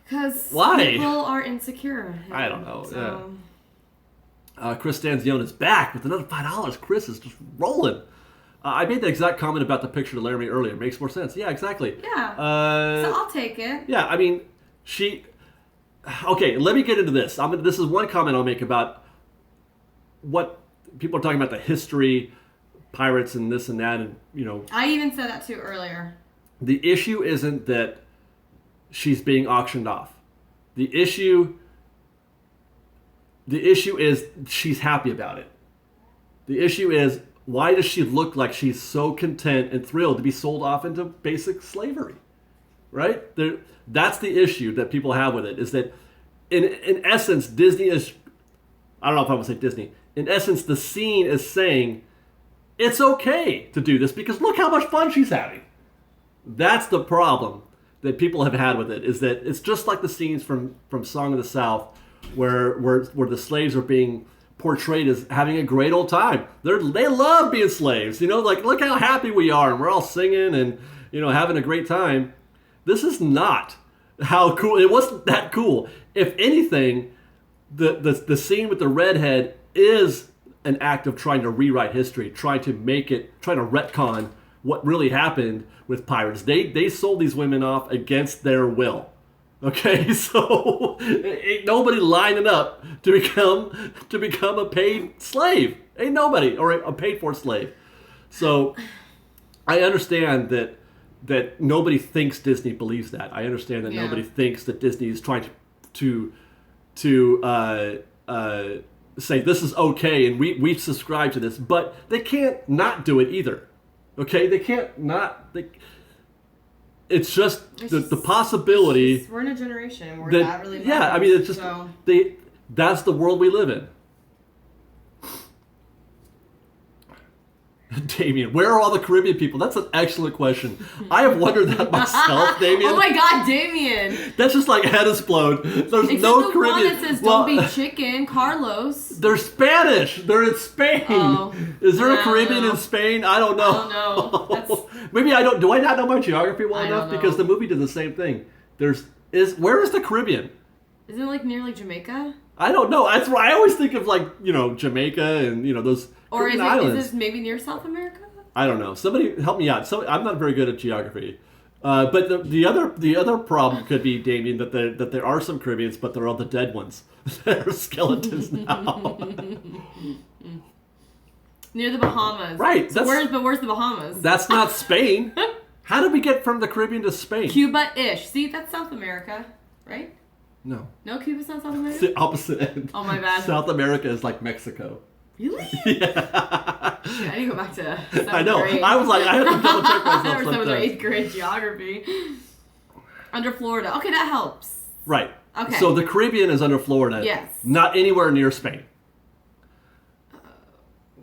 Because why? People are insecure. I don't know. So. Yeah. Chris Stanzione is back with another $5. Chris is just rolling. I made the exact comment about the picture to Laramie earlier. Makes more sense. Yeah, exactly. Yeah. So I'll take it. Yeah, I mean, Okay, let me get into this. This is one comment I'll make about what people are talking about, the history, pirates and this and that, and, I even said that too earlier. The issue isn't that she's being auctioned off. The issue is she's happy about it. The issue is, why does she look like she's so content and thrilled to be sold off into basic slavery? Right? That's the issue that people have with it, is that in essence, Disney is, I don't know if I would say Disney, in essence, the scene is saying, it's okay to do this because look how much fun she's having. That's the problem that people have had with it, is that it's just like the scenes from Song of the South where the slaves are being portrayed as having a great old time. They love being slaves, like, look how happy we are, and we're all singing and, having a great time. This is not how cool, it wasn't that cool. If anything, the scene with the redhead is an act of trying to rewrite history, trying to retcon what really happened with pirates. They sold these women off against their will. Okay, so ain't nobody lining up to become a paid slave. Ain't nobody, or a paid for slave. So I understand that nobody thinks Disney believes that. I understand that nobody thinks that Disney is trying to say this is okay and we subscribe to this, but they can't not do it either. Okay, they can't not. It's just the possibility. We're in a generation where that really matters. Yeah, I mean, it's just that's the world we live in. Damien, where are all the Caribbean people? That's an excellent question. I have wondered that myself, Damien. Oh my God, Damien! That's just like head explode. There's Except no the Caribbean. One that says "Don't be chicken," Carlos. They're Spanish. They're in Spain. Oh, is there a Caribbean in Spain? I don't know. I don't know. Maybe I don't. Do I not know my geography well enough? Because the movie did the same thing. Where is the Caribbean? Isn't it like near like Jamaica? I don't know. That's why I always think of like Jamaica and those. Or is islands. this maybe near South America? I don't know. Somebody help me out. I'm not very good at geography. But the other problem could be, Damien, that there are some Caribbeans, but they're all the dead ones. They're skeletons now. Near the Bahamas. Right. So where's the Bahamas? That's not Spain. How did we get from the Caribbean to Spain? Cuba-ish. See, that's South America, right? No. No, Cuba's not South America? It's the opposite end. Oh, my bad. South America is like Mexico. Really? Yeah. Shit, I need to go back to 7th I know. grade. I was like, I have to double check myself Or 7th or sometimes. 8th grade geography. Under Florida. Okay, that helps. Right. Okay. So the Caribbean is under Florida. Yes. Not anywhere near Spain.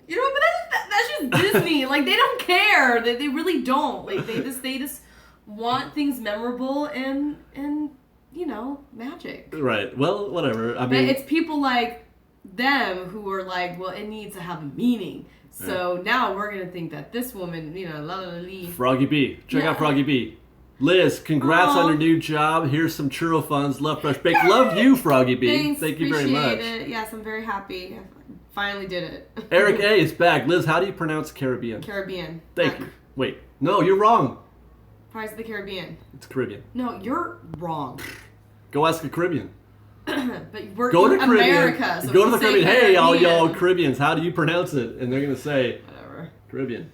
You know, but that's just Disney. Like, they don't care. They really don't. Like, they just want things memorable and magic. Right. Well, whatever. I But mean, it's people like them who are like, well, it needs to have a meaning. So now we're gonna think that this woman, la la la. Froggy B. Check out Froggy B. Liz, congrats on your new job. Here's some churro funds. Love Fresh Bake. Love you, Froggy B. Thanks, Thank you very much. Appreciate it. Yes, I'm very happy. I finally did it. Eric A is back. Liz, how do you pronounce Caribbean? Caribbean. Thank you. Wait. No, you're wrong. Pirates of the Caribbean. It's Caribbean. No, you're wrong. Go ask a Caribbean. But we're Go to in Caribbean. America. So Go to the Caribbean. Hey, all y'all Caribbean. Caribbeans, how do you pronounce it? And they're going to say Whatever. Caribbean.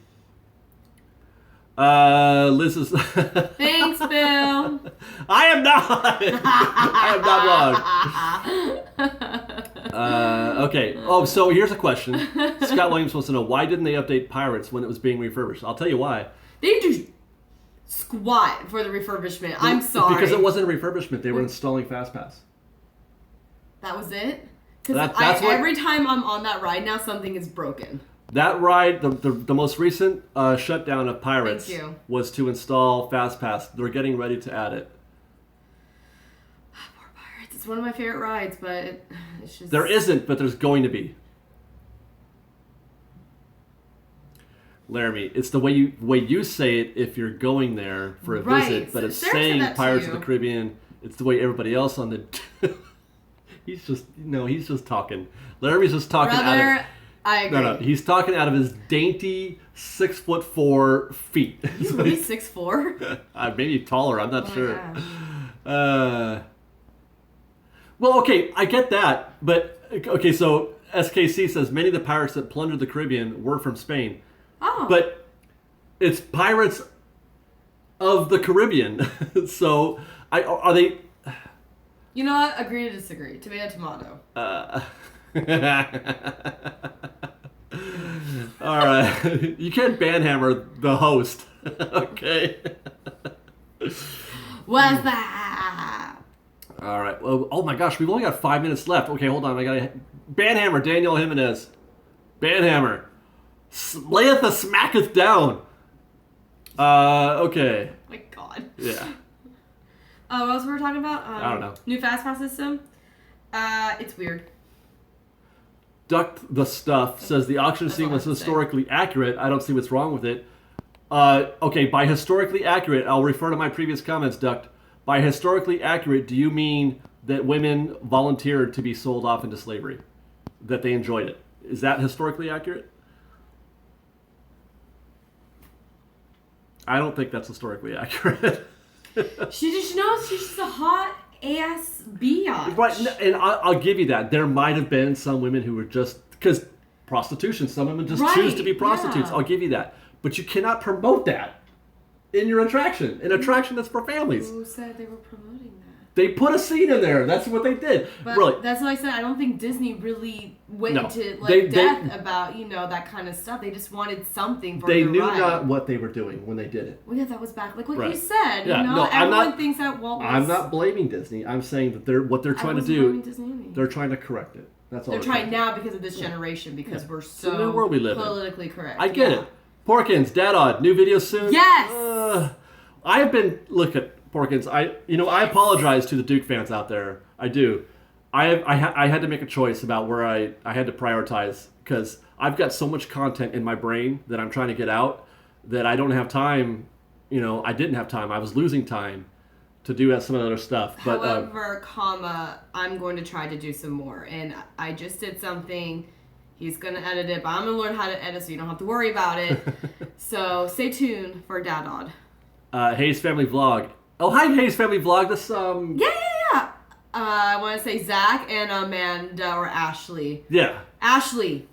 Liz is... Thanks, Bill. I am not. I am not wrong. Okay. Oh, so here's a question. Scott Williams wants to know, why didn't they update Pirates when it was being refurbished? I'll tell you why. They do squat for the refurbishment. I'm sorry. Because it wasn't a refurbishment. They were installing Fastpass. That was it? Because every time I'm on that ride now, something is broken. That ride, the most recent shutdown of Pirates was to install Fastpass. They're getting ready to add it. Poor Pirates. It's one of my favorite rides, but it's just... There isn't, but there's going to be. Laramie, it's the way you say it if you're going there for a visit, but it's saying Pirates of the Caribbean. It's the way everybody else on the... He's just talking. Laramie's just talking out of... I agree. No, he's talking out of his dainty 6'4" feet. He's really 6'4"? Maybe taller, I'm not sure. Well, okay, I get that, but okay, so SKC says many of the pirates that plundered the Caribbean were from Spain. Oh. But it's Pirates of the Caribbean. So are they... You know what? Agree to disagree. Tomato, tomato. All right. You can't banhammer the host. Okay. What's that? All right. Well, oh my gosh, we've only got 5 minutes left. Okay, hold on. I gotta banhammer Daniel Jimenez. Banhammer. Slayeth the smacketh down. Okay. Oh my God. Yeah. What else were we talking about? I don't know. New FastPass system. It's weird. Duck the Stuff says the auction scene was historically accurate. I don't see what's wrong with it. Okay, by historically accurate, I'll refer to my previous comments, Duck. By historically accurate, do you mean that women volunteered to be sold off into slavery? That they enjoyed it? Is that historically accurate? I don't think that's historically accurate. She's just a hot ass biatch. Right, and I'll give you that. There might have been some women who were just... Because prostitution, some women just choose to be prostitutes. Yeah. I'll give you that. But you cannot promote that in your attraction. An attraction that's for families. Who said they were promoting that? They put a scene in there. That's what they did. But really. That's what I said. I don't think Disney really went into depth about, that kind of stuff. They just wanted something for They knew not what they were doing when they did it. Well, yeah, that was back. Like what you said, Yeah, everyone thinks that Walt was... I'm not blaming Disney. I'm saying that what they're trying to do, they're trying to correct it. That's all. They're trying now because of this generation, because we're so the world we live politically correct. I get it. Porkins, Dad Odd, new video soon? Yes! I have been... Look at... Porkins, I apologize to the Duke fans out there. I do. I had to make a choice about where I had to prioritize, because I've got so much content in my brain that I'm trying to get out that I don't have time. I didn't have time. I was losing time to do some of the other stuff. But however, I'm going to try to do some more, and I just did something. He's going to edit it, but I'm going to learn how to edit so you don't have to worry about it. So stay tuned for Dad Odd. Hayes Family Vlog. Oh, hi, Hayes Family Vlog. This, Yeah. I want to say Zach and Amanda or Ashley. Yeah. Ashley.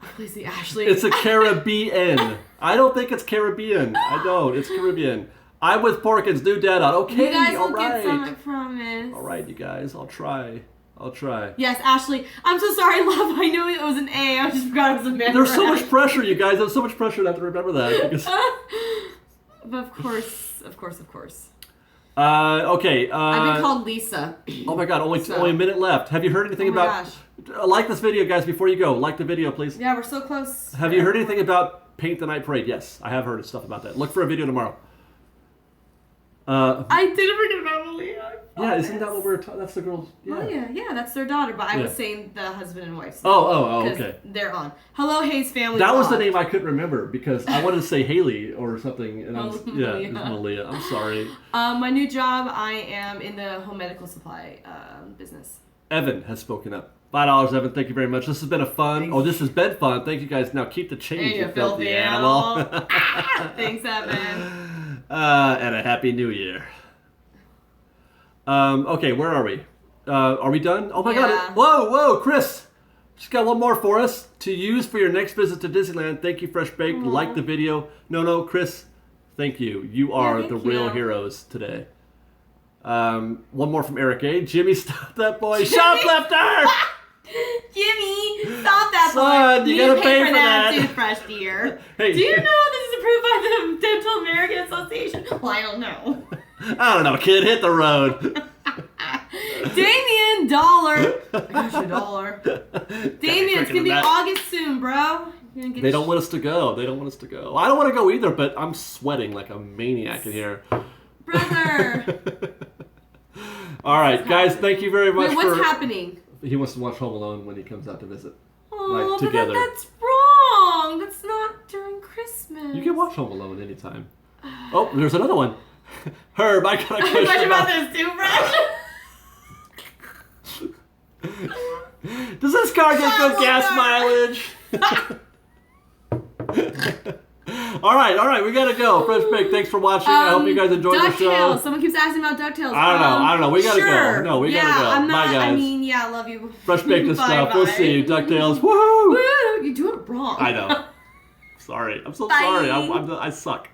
Please say Ashley. It's a Caribbean. I don't think it's Caribbean. I don't. It's Caribbean. I'm with Porkins. New Dad Odd. Okay, you guys will get some, I promise. All right, you guys. I'll try. Yes, Ashley. I'm so sorry, love. I knew it was an A. I just forgot it was a man. There's so much pressure, you guys. There's so much pressure to have to remember that. Because... But of course. Okay. I've been called Lisa. Oh my God! Only a minute left. Have you heard anything about? Gosh. Like this video, guys. Before you go, like the video, please. Yeah, we're so close. Have you heard anything about Paint the Night Parade? Yes, I have heard stuff about that. Look for a video tomorrow. I didn't forget about Malia. Yeah, isn't that what we're talking? That's the girls. Yeah. Yeah, that's their daughter. But I was saying the husband and wife. Oh, okay. They're on. Hello, Hayes Family. That was the name I couldn't remember because I wanted to say Haley or something, and it's Malia. I'm sorry. My new job, I am in the home medical supply business. Evan has spoken up. $5, Evan. Thank you very much. This has been fun. This has been fun. Thank you guys. Now keep the change, you filthy animal. Thanks, Evan. And a happy new year. Okay, where are we? Are we done? Oh my God. Whoa, Chris. Just got one more for us. To use for your next visit to Disneyland. Thank you, Fresh Baked. Like the video. No, Chris. Thank you. You are the real heroes today. One more from Eric A. Jimmy, stop that boy. Shoplifter! Jimmy, stop that Son, boy. You gotta pay for that. Toothbrush, dear. Hey. Do you know this is approved by the Dental American Association? Well, I don't know. I don't know, kid. Hit the road. Damien, dollar. I got you a dollar. Damien, it's gonna be August soon, bro. They don't want us to go. They don't want us to go. I don't want to go either, but I'm sweating like a maniac in here. Brother. All right, guys, thank you very much. Wait, what's happening? He wants to watch Home Alone when he comes out to visit. Oh, like, together. But that's wrong. That's not during Christmas. You can watch Home Alone anytime. Oh, there's another one. Herb, I got a question. Question about this toothbrush. Does this car get good gas mileage? All right, we gotta go. Fresh Bake, thanks for watching. I hope you guys enjoyed the show. DuckTales. Someone keeps asking about DuckTales. I don't know. We gotta go. No, we gotta go. I'm not, bye, guys. I mean, yeah, I love you. Fresh Baked and stuff. Bye. We'll see you. DuckTales. Woohoo! Woo! You do it wrong. I know. Sorry. I'm so Bye. sorry. I suck.